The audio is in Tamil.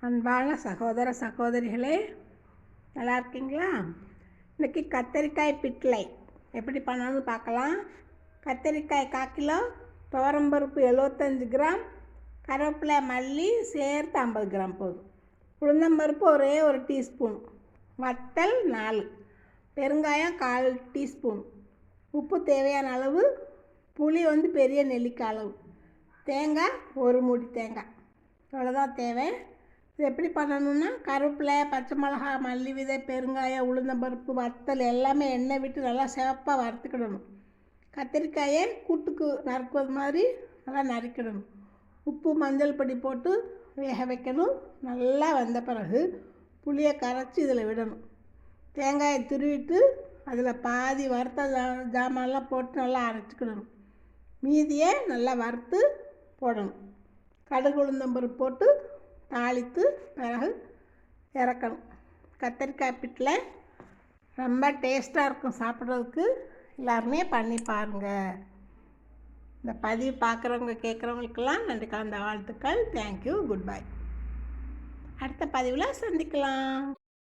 அன்பான சகோதர சகோதரிகளே, நல்லா இருக்கீங்களா? இன்றைக்கி கத்தரிக்காய் பிட்லை எப்படி பண்ணணும்னு பார்க்கலாம். கத்தரிக்காய் 1/4 கிலோ, துவரம்பருப்பு 75 கிராம், கருவேப்பிலை மல்லி சேர்த்து 50 கிராம் போதும். உளுந்தம்பருப்பு ஒரே 1 டீஸ்பூன், வத்தல் 4, பெருங்காயம் 1/4 டீஸ்பூன், உப்பு தேவையான அளவு, புளி பெரிய நெல்லிக்காய் அளவு, தேங்காய் 1 மூடி தேங்காய், அவ்வளோதான் தேவை. இது எப்படி பண்ணணுன்னா, கருவேப்பிலை, பச்சை மிளகா, மல்லி விதை, பெருங்காயம், உளுந்தம்பருப்பு, வத்தல் எல்லாமே எண்ணெய் விட்டு நல்லா சிவப்பாக வறுத்துக்கிடணும். கத்திரிக்காயை கூட்டுக்கு நறுக்குவது மாதிரி நல்லா நறுக்கிடணும். உப்பு மஞ்சள் பொடி போட்டு வேக வைக்கணும். நல்லா வெந்த பிறகு புளியை கரைச்சி இதில் விடணும். தேங்காயை துருவிட்டு அதில் பாதி வறுத்த ஜாமான்லாம் போட்டு நல்லா அரைச்சிக்கிடணும். மீதியை நல்லா வறுத்து போடணும். கடுகு உளுந்தம்பருப்பு போட்டு தாளித்து பிறகு இறக்கணும். கத்தரிக்காய் பிட்டில் ரொம்ப டேஸ்ட்டாக இருக்கும் சாப்பிட்றதுக்கு. எல்லாருமே பண்ணி பாருங்கள். இந்த பதிவு பார்க்குறவங்க கேட்குறவங்களுக்கெல்லாம் நன்றி கலந்த வாழ்த்துக்கள். Thank you, good bye. அடுத்த பதிவில் சந்திக்கலாம்.